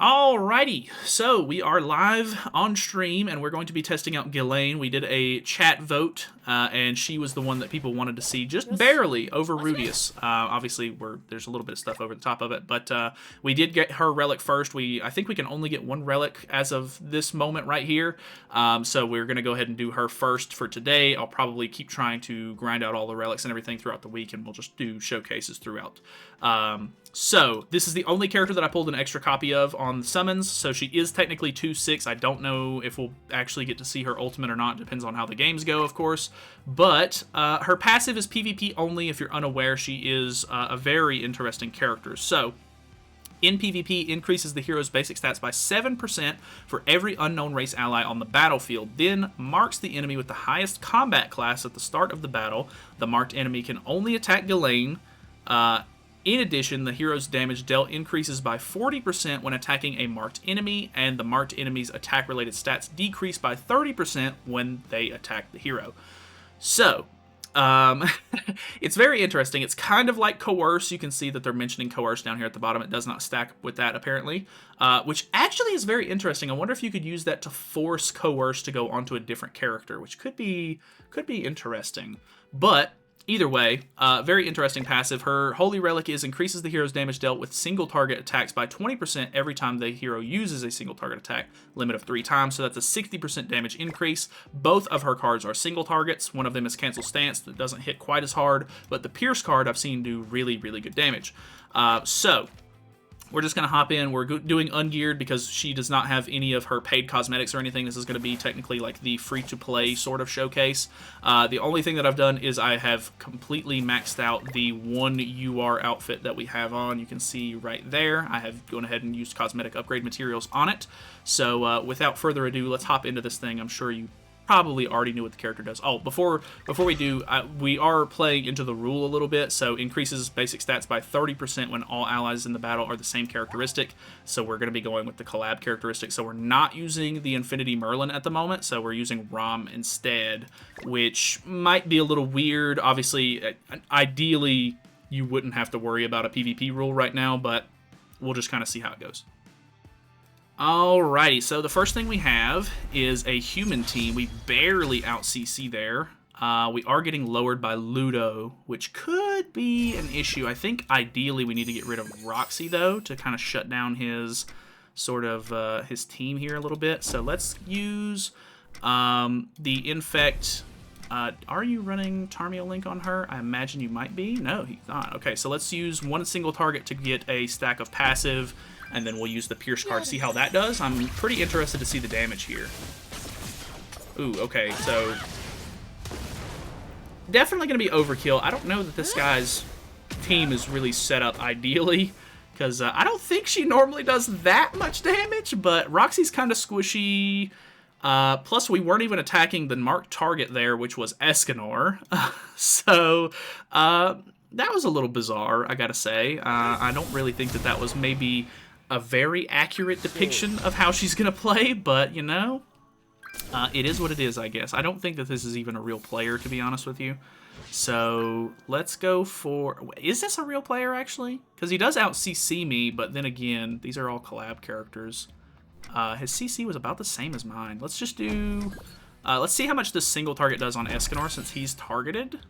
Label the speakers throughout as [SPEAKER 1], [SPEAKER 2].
[SPEAKER 1] Alrighty, so we are live on stream, and we're going to be testing out Ghislaine. We did a chat vote, and she was the one that people wanted to see just barely over Rudius. Obviously, there's a little bit of stuff over the top of it, but we did get her relic first. I think we can only get one relic as of this moment right here, so we're going to go ahead and do her first for today. I'll probably keep trying to grind out all the relics and everything throughout the week, and we'll just do showcases throughout. So, this is the only character that I pulled an extra copy of on summons, so she is technically 2/6. I don't know if we'll actually get to see her ultimate or not. Depends on how the games go, of course. But her passive is PvP only. If you're unaware, she is a very interesting character. So, in PvP, increases the hero's basic stats by 7% for every unknown race ally on the battlefield, then marks the enemy with the highest combat class at the start of the battle. The marked enemy can only attack Ghislaine. In addition, the hero's damage dealt increases by 40% when attacking a marked enemy, and the marked enemy's attack-related stats decrease by 30% when they attack the hero. So, it's very interesting. It's kind of like Coerce. You can see that they're mentioning Coerce down here at the bottom. It does not stack with that, apparently, which actually is very interesting. I wonder if you could use that to force Coerce to go onto a different character, which could be interesting. But either way, very interesting passive. Her Holy Relic increases the hero's damage dealt with single target attacks by 20% every time the hero uses a single target attack, limit of 3 times, so that's a 60% damage increase. Both of her cards are single targets. One of them is Cancel Stance that doesn't hit quite as hard, but the Pierce card I've seen do really, really good damage. So, we're just going to hop in. We're doing ungeared because she does not have any of her paid cosmetics or anything. This is going to be technically like the free-to-play sort of showcase. The only thing that I've done is I have completely maxed out the one UR outfit that we have on. You can see right there. I have gone ahead and used cosmetic upgrade materials on it. So without further ado, let's hop into this thing. I'm sure you probably already knew what the character does. Oh, before we do, we are playing into the rule a little bit, so increases basic stats by 30% when all allies in the battle are the same characteristic, so we're going to be going with the collab characteristic, so we're not using the Infinity Merlin at the moment, so we're using Rom instead, which might be a little weird. Obviously, ideally, you wouldn't have to worry about a PvP rule right now, but we'll just kind of see how it goes. Alrighty, so the first thing we have is a human team. We barely out CC there. We are getting lowered by Ludo, which could be an issue. I think ideally we need to get rid of Roxy, though, to kind of shut down his sort of his team here a little bit. So let's use the Infect. Are you running Tarmio Link on her? I imagine you might be. No, he's not. Okay, so let's use one single target to get a stack of passive, and then we'll use the Pierce card to see how that does. I'm pretty interested to see the damage here. Ooh, okay, so definitely going to be overkill. I don't know that this guy's team is really set up ideally, because I don't think she normally does that much damage, but Roxy's kind of squishy. Plus, we weren't even attacking the marked target there, which was Escanor. So, that was a little bizarre, I gotta say. I don't really think that was maybe a very accurate depiction of how she's gonna play, but, you know, it is what it is, I guess. I don't think that this is even a real player, to be honest with you. So, let's go for... Is this a real player, actually? Because he does out-CC me, but then again, these are all collab characters. His CC was about the same as mine. Let's just do... let's see how much this single target does on Escanor since he's targeted.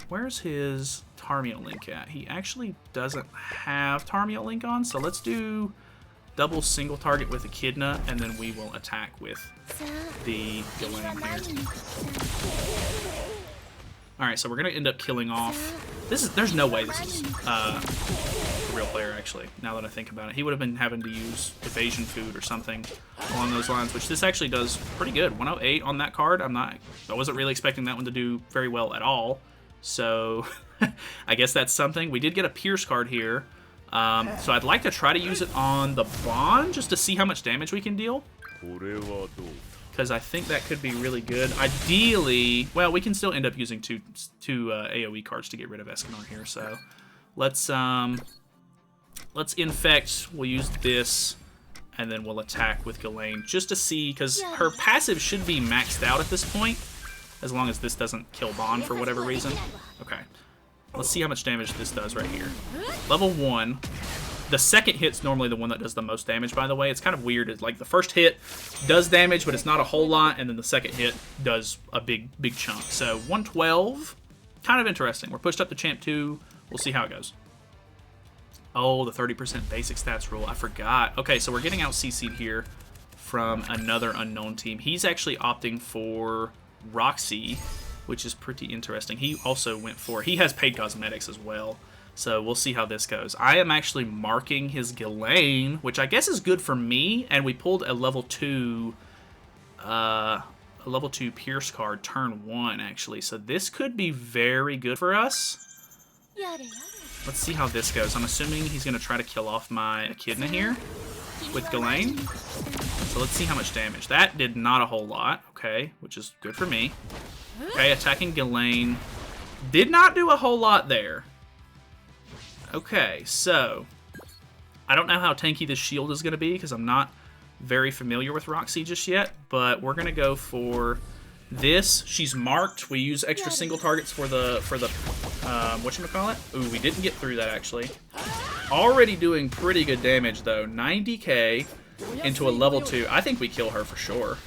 [SPEAKER 1] Where's his Tarmio Link at? He actually doesn't have Tarmio Link on, so let's do double single target with Echidna, and then we will attack with the Ghislaine here. Alright, so we're going to end up killing off... There's no way this is a real player, actually, now that I think about it. He would have been having to use evasion food or something along those lines, which this actually does pretty good. 108 on that card. I wasn't really expecting that one to do very well at all. So, I guess that's something. We did get a Pierce card here. So I'd like to try to use it on the Bond, just to see how much damage we can deal. Because I think that could be really good. Ideally, well, we can still end up using two AoE cards to get rid of Escanor here. So let's Infect. We'll use this, and then we'll attack with Ghislaine just to see, because her passive should be maxed out at this point, as long as this doesn't kill Bond for whatever reason. Okay, let's see how much damage this does right here. Level 1. The second hit's normally the one that does the most damage, by the way. It's kind of weird. It's like the first hit does damage, but it's not a whole lot, and then the second hit does a big chunk. So 112, kind of interesting. We're pushed up to Champ 2. We'll see how it goes. Oh, the 30% basic stats rule. I forgot. Okay, so we're getting out CC'd here from another unknown team. He's actually opting for Roxy, which is pretty interesting. He also went for... He has paid cosmetics as well. So we'll see how this goes. I am actually marking his Ghislaine, which I guess is good for me. And we pulled a level 2 Pierce card turn 1, actually. So this could be very good for us. Let's see how this goes. I'm assuming he's going to try to kill off my Echidna here with Ghislaine. So let's see how much damage. That did not a whole lot, okay, which is good for me. Okay, attacking Ghislaine. Did not do a whole lot there. Okay, so I don't know how tanky this shield is going to be because I'm not very familiar with Roxy just yet, but we're going to go for this. She's marked. We use extra single targets for the whatchamacallit? Ooh, we didn't get through that actually. Already doing pretty good damage though. 90k into a level 2. I think we kill her for sure.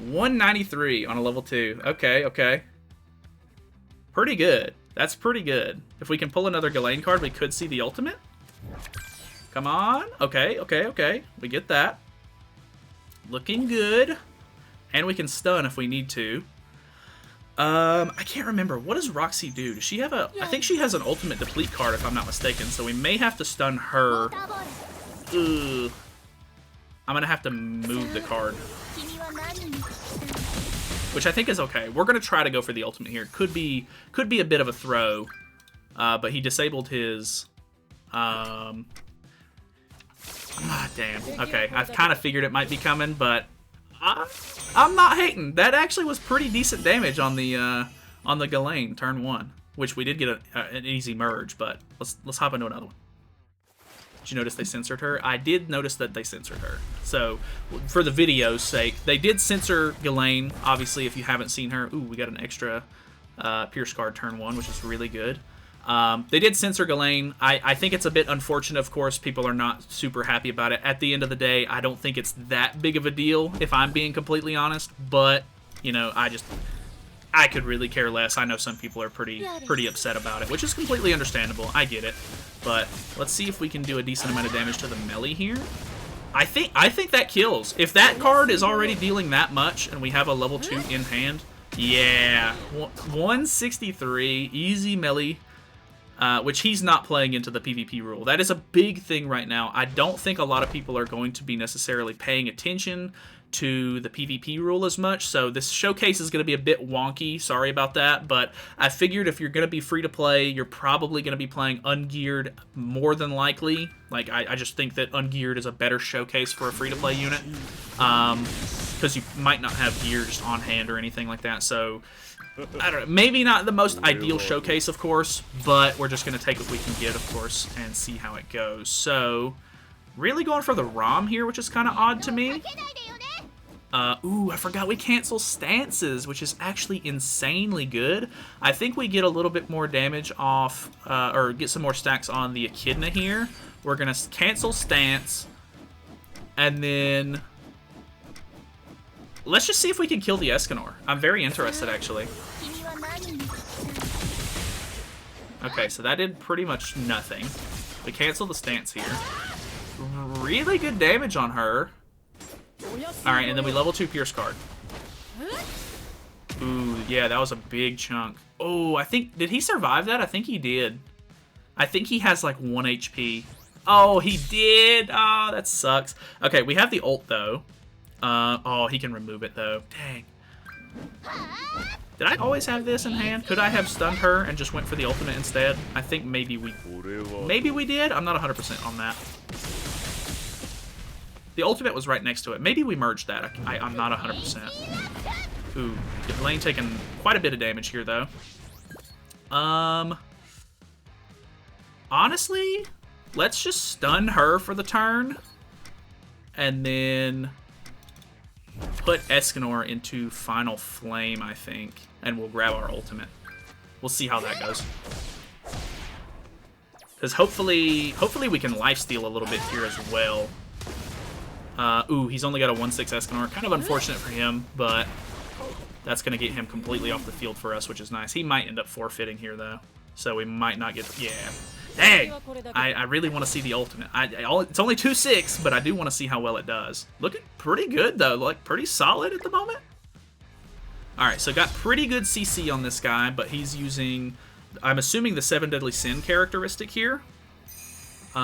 [SPEAKER 1] 193 on a level 2. Okay, okay. Pretty good. That's pretty good. If we can pull another Ghislaine card, we could see the ultimate. Come on. Okay, okay, okay. We get that. Looking good. And we can stun if we need to. I can't remember. What does Roxy do? Does she have a... I think she has an ultimate deplete card, if I'm not mistaken. So we may have to stun her. Ugh. I'm going to have to move the card. Which I think is okay. We're going to try to go for the ultimate here. Could be a bit of a throw. But he disabled his... damn. Okay, I've kind of figured it might be coming, but... I'm not hating. That actually was pretty decent damage on the Ghislaine turn 1, which we did get an easy merge. But let's hop into another one. Did you notice they censored her? I did notice that they censored her. So for the video's sake, they did censor Ghislaine. Obviously, if you haven't seen her, ooh, we got an extra Pierce card turn 1, which is really good. They did censor Ghislaine. I think it's a bit unfortunate, of course. People are not super happy about it. At the end of the day, I don't think it's that big of a deal, if I'm being completely honest. But, you know, I could really care less. I know some people are pretty upset about it, which is completely understandable. I get it. But let's see if we can do a decent amount of damage to the melee here. I think that kills. If that card is already dealing that much and we have a level 2 in hand, yeah. 163, easy melee. Which he's not playing into the PvP rule. That is a big thing right now. I don't think a lot of people are going to be necessarily paying attention to the PvP rule as much, so this showcase is going to be a bit wonky. Sorry about that, but I figured if you're going to be free to play, you're probably going to be playing ungeared more than likely. Like, I just think that ungeared is a better showcase for a free-to-play unit, because you might not have gear just on hand or anything like that, so... I don't know, maybe not the most ideal showcase, of course, but we're just going to take what we can get, of course, and see how it goes. So, really going for the ROM here, which is kind of odd to me. Ooh, I forgot we cancel stances, which is actually insanely good. I think we get a little bit more damage off, or get some more stacks on the Echidna here. We're going to cancel stance, and then... let's just see if we can kill the Escanor. I'm very interested, actually. Okay, so that did pretty much nothing. We cancel the stance here. Really good damage on her. Alright, and then we level 2 Pierce card. Ooh, yeah, that was a big chunk. Oh, I think... did he survive that? I think he did. I think he has, like, 1 HP. Oh, he did! Oh, that sucks. Okay, we have the ult, though. Oh, he can remove it, though. Dang. Did I always have this in hand? Could I have stunned her and just went for the ultimate instead? I think maybe we did? I'm not 100% on that. The ultimate was right next to it. Maybe we merged that. I'm not 100%. Ooh, Ghislaine taking quite a bit of damage here, though. Honestly, let's just stun her for the turn. And then... put Escanor into Final Flame, I think, and we'll grab our ultimate. We'll see how that goes. Because hopefully we can lifesteal a little bit here as well. Ooh, he's only got a 1/6 Escanor. Kind of unfortunate for him, but that's going to get him completely off the field for us, which is nice. He might end up forfeiting here, though. So we might not get... Yeah. Dang! I really want to see the ultimate. It's only 2/6, but I do want to see how well it does. Looking pretty good, though. Like, pretty solid at the moment. Alright, so got pretty good CC on this guy, but he's using... I'm assuming the 7 Deadly Sin characteristic here. We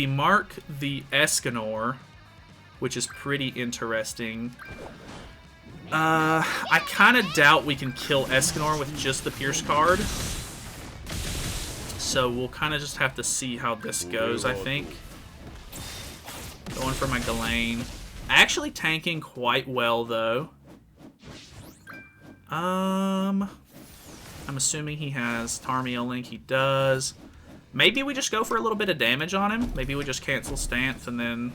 [SPEAKER 1] mark the Escanor, which is pretty interesting. I kind of doubt we can kill Escanor with just the Pierce card. So we'll kind of just have to see how this goes, I think. Going for my Ghislaine. Actually tanking quite well, though. I'm assuming he has Tarmiel Link. He does. Maybe we just go for a little bit of damage on him. Maybe we just cancel stance and then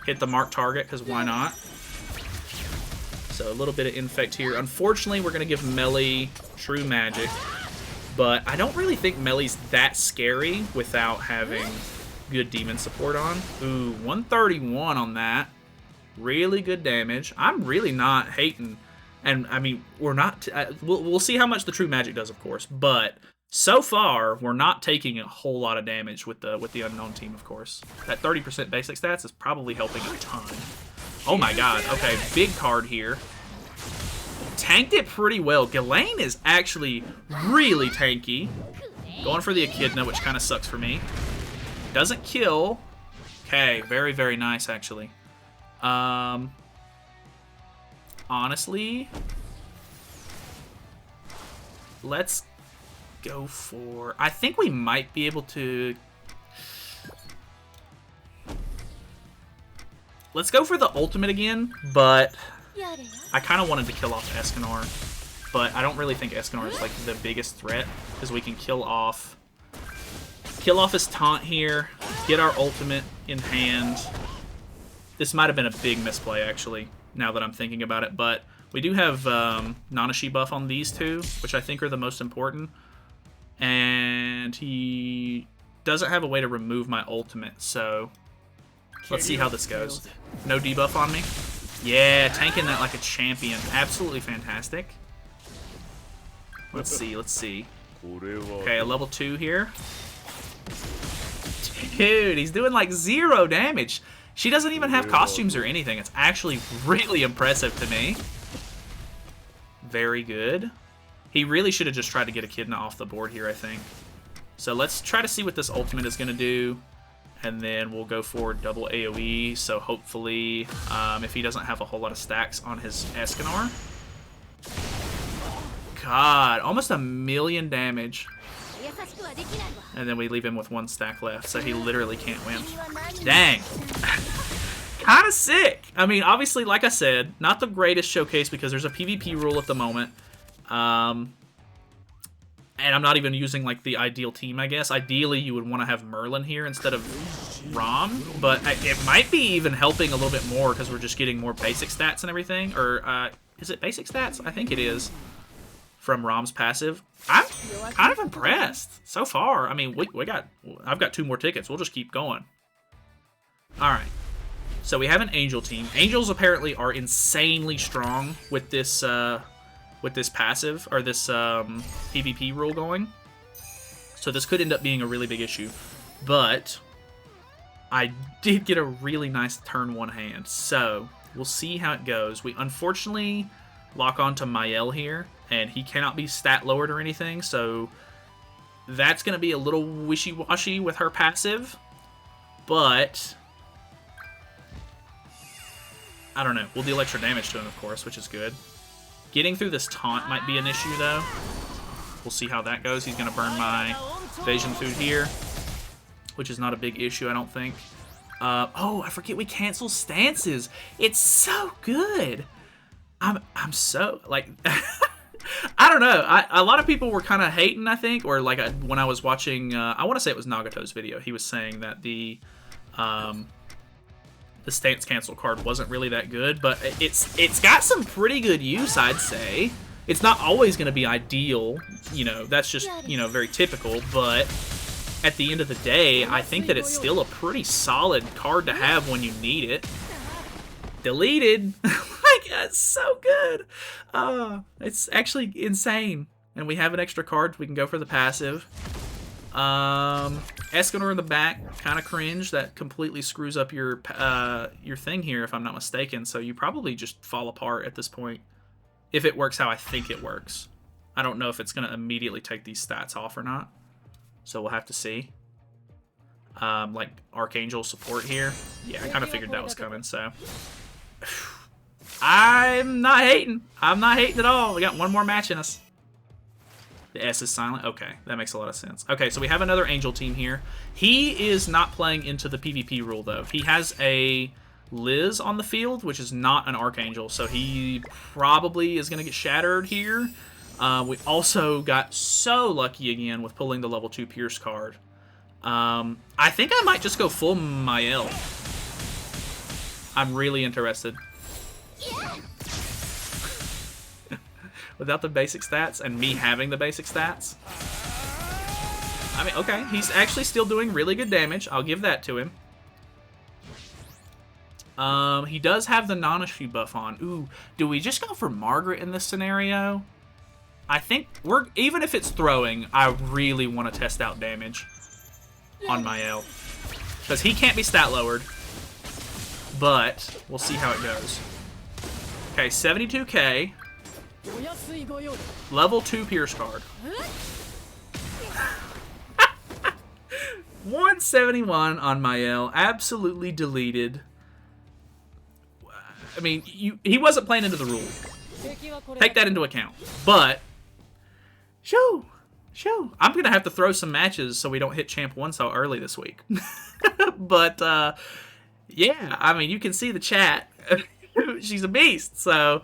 [SPEAKER 1] hit the mark target, because why not? So a little bit of infect here. Unfortunately, we're going to give Melee True Magic. But I don't really think Melee's that scary without having good demon support on. Ooh, 131 on that. Really good damage. I'm really not hating. And, I mean, we're not... we'll see how much the True Magic does, of course. But so far, we're not taking a whole lot of damage with the Unknown team, of course. That 30% basic stats is probably helping a ton. Oh my god. Okay, big card here. Tanked it pretty well. Ghislaine is actually really tanky. Going for the Echidna, which kind of sucks for me. Doesn't kill. Okay, very, very nice, actually. Honestly, let's go for... I think we might be able to... Let's go for the ultimate again, but I kind of wanted to kill off Escanor, but I don't really think Escanor is like the biggest threat, because we can kill off his taunt here, get our ultimate in hand. This might have been a big misplay, actually, now that I'm thinking about it, but we do have Nanashi buff on these two, which I think are the most important, and he doesn't have a way to remove my ultimate, so let's see how this goes. No debuff on me. Yeah, tanking that like a champion. Absolutely fantastic. Let's see, let's see. Okay, a level 2 here. Dude, he's doing like 0 damage. She doesn't even have costumes or anything. It's actually really impressive to me. Very good. He really should have just tried to get Echidna off the board here, I think. So let's try to see what this ultimate is going to do. And then we'll go for double AoE. So hopefully, if he doesn't have a whole lot of stacks on his Escanor. God, almost 1,000,000 damage. And then we leave him with 1 stack left, so he literally can't win. Dang. Kind of sick. I mean, obviously, like I said, not the greatest showcase because there's a PvP rule at the moment. And I'm not even using, like, the ideal team, I guess. Ideally, you would want to have Merlin here instead of Rom. But it might be even helping a little bit more because we're just getting more basic stats and everything. Or, is it basic stats? I think it is. From Rom's passive. I'm kind of impressed so far. I mean, I've got 2 more tickets. We'll just keep going. Alright. So we have an Angel team. Angels apparently are insanely strong with this passive, or this PvP rule going. So this could end up being a really big issue. But I did get a really nice turn 1 hand. So we'll see how it goes. We unfortunately lock on to Mael here, and he cannot be stat lowered or anything, so that's going to be a little wishy-washy with her passive, but I don't know. We'll deal extra damage to him, of course, which is good. Getting through this taunt might be an issue, though. We'll see how that goes. He's going to burn my evasion food here, which is not a big issue, I don't think. Oh, I forget we cancel stances. It's so good. I'm so, like, I don't know. A lot of people were kind of hating, I think, or like when I was watching, I want to say it was Nagato's video. He was saying that the stance cancel card wasn't really that good, but it's got some pretty good use, I'd say. It's not always going to be ideal, you know, that's just, you know, very typical, but at the end of the day, I think that it's still a pretty solid card to have when you need it. Deleted! My God, it's so good! It's actually insane. And we have an extra card, we can go for the passive. Escanor in the back, kind of cringe. That completely screws up your thing here, if I'm not mistaken. So you probably just fall apart at this point. If it works how I think it works. I don't know if it's going to immediately take these stats off or not. So we'll have to see. Like Archangel support here. Yeah, I kind of figured that was coming, so. I'm not hating. I'm not hating at all. We got one more match in us. The S is silent. Okay, that makes a lot of sense. Okay, so we have another Angel team here. He is not playing into the PvP rule, though. He has a Liz on the field, which is not an Archangel, so he probably is going to get shattered here. We also got so lucky again with pulling the level 2 Pierce card. I think I might just go full Mael. I'm really interested. Without the basic stats and me having the basic stats. I mean, okay, he's actually still doing really good damage. I'll give that to him. He does have the non-issue buff on. Ooh, do we just go for Margaret in this scenario? I think even if it's throwing, I really want to test out damage on Mael. Because he can't be stat lowered. But we'll see how it goes. Okay, 72k. Level 2 Pierce card. 171 on Mael. Absolutely deleted. I mean, he wasn't playing into the rule. Take that into account. But, shoo. I'm going to have to throw some matches so we don't hit Champ 1 so early this week. But, yeah, I mean, you can see the chat. She's a beast, so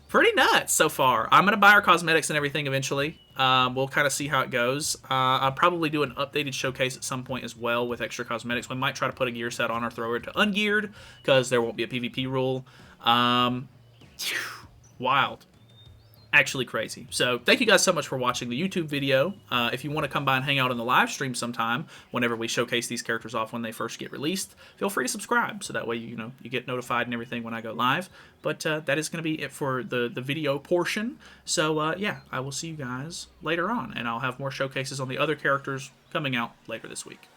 [SPEAKER 1] pretty nuts so far. I'm going to buy her cosmetics and everything eventually. We'll kind of see how it goes. I'll probably do an updated showcase at some point as well with extra cosmetics. We might try to put a gear set on or throw her to ungeared because there won't be a PvP rule. Wild. Actually crazy. So thank you guys so much for watching the YouTube video. If you want to come by and hang out in the live stream sometime whenever we showcase these characters off when they first get released, feel free to subscribe so that way you get notified and everything when I go live. But that is going to be it for the video portion. So yeah, I will see you guys later on, and I'll have more showcases on the other characters coming out later this week.